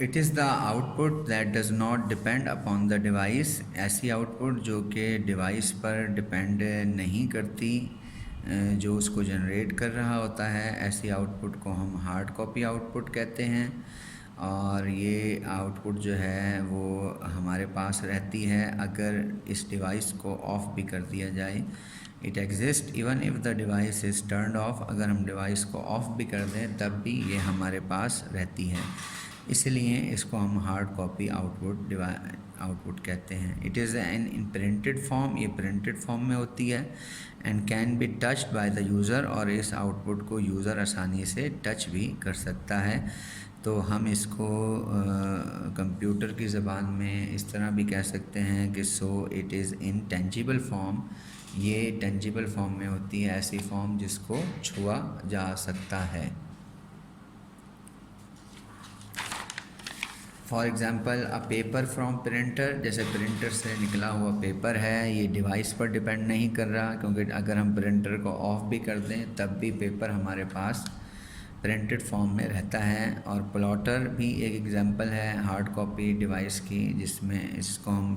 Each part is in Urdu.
It is the out put that does not depend upon the device, ایسی آؤٹ پٹ جو کہ ڈیوائس پر ڈپینڈ نہیں کرتی، جو اس کو جنریٹ کر رہا ہوتا ہے، ایسی آؤٹ پٹ کو ہم ہارڈ کاپی آؤٹ پٹ کہتے ہیں۔ اور یہ آؤٹ پٹ جو ہے وہ ہمارے پاس رہتی ہے اگر اس ڈیوائس کو آف بھی کر دیا جائے۔ It exist even if the device is turned off, اگر ہم ڈیوائس کو آف بھی کر دیں تب بھی یہ ہمارے پاس رہتی ہے، اس لیے اس کو ہم ہارڈ کاپی آؤٹ پٹ کہتے ہیں۔ It is in printed form, یہ پرنٹڈ فارم میں ہوتی ہے، and can be touched by the user, اور اس آؤٹ پٹ کو یوزر آسانی سے ٹچ بھی کر سکتا ہے۔ تو ہم اس کو کمپیوٹر کی زبان میں اس طرح بھی کہہ سکتے ہیں کہ so it is in tangible form, یہ ٹینجیبل فارم میں ہوتی ہے، ایسی فارم جس کو چھوا جا سکتا ہے۔ For example a paper from printer, جیسے پرنٹر سے نکلا ہوا پیپر ہے، یہ ڈیوائس پر ڈپینڈ نہیں کر رہا، کیونکہ اگر ہم پرنٹر کو آف بھی کر دیں تب بھی پیپر ہمارے پاس پرنٹڈ فارم میں رہتا ہے۔ اور پلاٹر بھی ایک ایگزامپل ہے ہارڈ کاپی ڈیوائس کی، جس میں اس کو ہم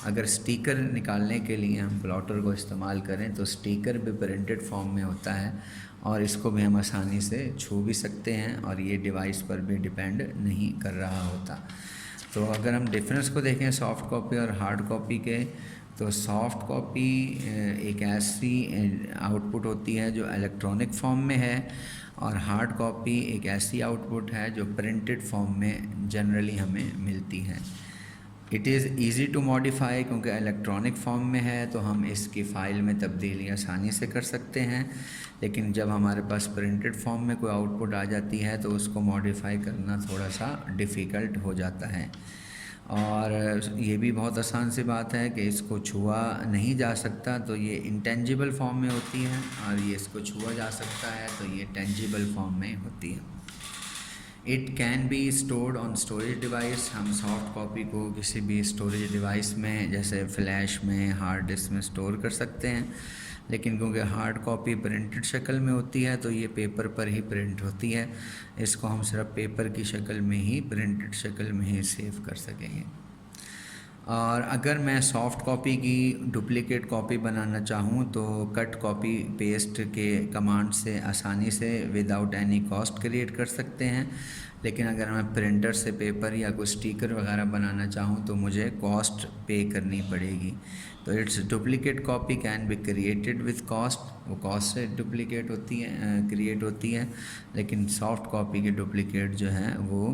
اگر اسٹیکر نکالنے کے لیے ہم پلاٹر کو استعمال کریں تو اسٹیکر بھی پرنٹڈ فارم میں ہوتا ہے، اور اس کو بھی ہم آسانی سے چھو بھی سکتے ہیں، اور یہ ڈیوائس پر بھی ڈیپینڈ نہیں کر رہا ہوتا۔ تو اگر ہم ڈفرینس کو دیکھیں سافٹ کاپی اور ہارڈ کاپی کے، تو سافٹ کاپی ایک ایسی آؤٹ پٹ ہوتی ہے جو الیکٹرانک فارم میں ہے، اور ہارڈ کاپی ایک ایسی آؤٹ پٹ ہے جو پرنٹڈ فارم میں جنرلی ہمیں ملتی ہے۔ It is easy to modify, کیونکہ الیکٹرانک فارم میں ہے تو ہم اس کی فائل میں تبدیلی آسانی سے کر سکتے ہیں، لیکن جب ہمارے پاس پرنٹڈ فارم میں کوئی آؤٹ پٹ آ جاتی ہے تو اس کو ماڈیفائی کرنا تھوڑا سا ڈیفیکلٹ ہو جاتا ہے۔ اور یہ بھی بہت آسان سی بات ہے کہ اس کو چھوا نہیں جا سکتا، تو یہ انٹینجیبل فارم میں ہوتی ہے، اور یہ اس کو چھوا جا سکتا ہے تو یہ ٹینجیبل فارم میں ہوتی ہے۔ It can be stored on storage device, ہم سافٹ کاپی کو کسی بھی اسٹوریج ڈیوائس میں جیسے فلیش میں، ہارڈ ڈسک میں اسٹور کر سکتے ہیں، لیکن کیونکہ ہارڈ کاپی پرنٹڈ شکل میں ہوتی ہے تو یہ پیپر پر ہی پرنٹ ہوتی ہے، اس کو ہم صرف پیپر کی شکل میں ہی، پرنٹڈ شکل میں ہی سیو کر سکیں گے۔ اور اگر میں سافٹ کاپی کی ڈپلیکیٹ کاپی بنانا چاہوں تو کٹ کاپی پیسٹ کے کمانڈ سے آسانی سے وداؤٹ اینی کاسٹ کریٹ کر سکتے ہیں، لیکن اگر میں پرنٹر سے پیپر یا کوئی اسٹیکر وغیرہ بنانا چاہوں تو مجھے کاسٹ پے کرنی پڑے گی۔ تو its duplicate copy can be created with cost, وہ کاسٹ سے ڈپلیکیٹ ہوتی ہے، کریٹ ہوتی ہے، لیکن سافٹ کاپی کی ڈپلیکیٹ جو ہے وہ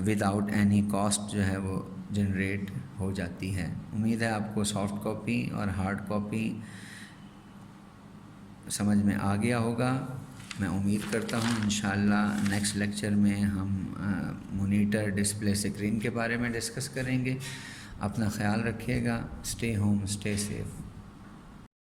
وداؤٹ اینی کاسٹ جو ہے وہ جنریٹ ہو جاتی ہے۔ امید ہے آپ کو سافٹ کاپی اور ہارڈ کاپی سمجھ میں آ گیا ہوگا، میں امید کرتا ہوں۔ انشاءاللہ نیکسٹ لیکچر میں ہم مانیٹر ڈسپلے اسکرین کے بارے میں ڈسکس کریں گے۔ اپنا خیال رکھیے گا، اسٹے ہوم، اسٹے سیف۔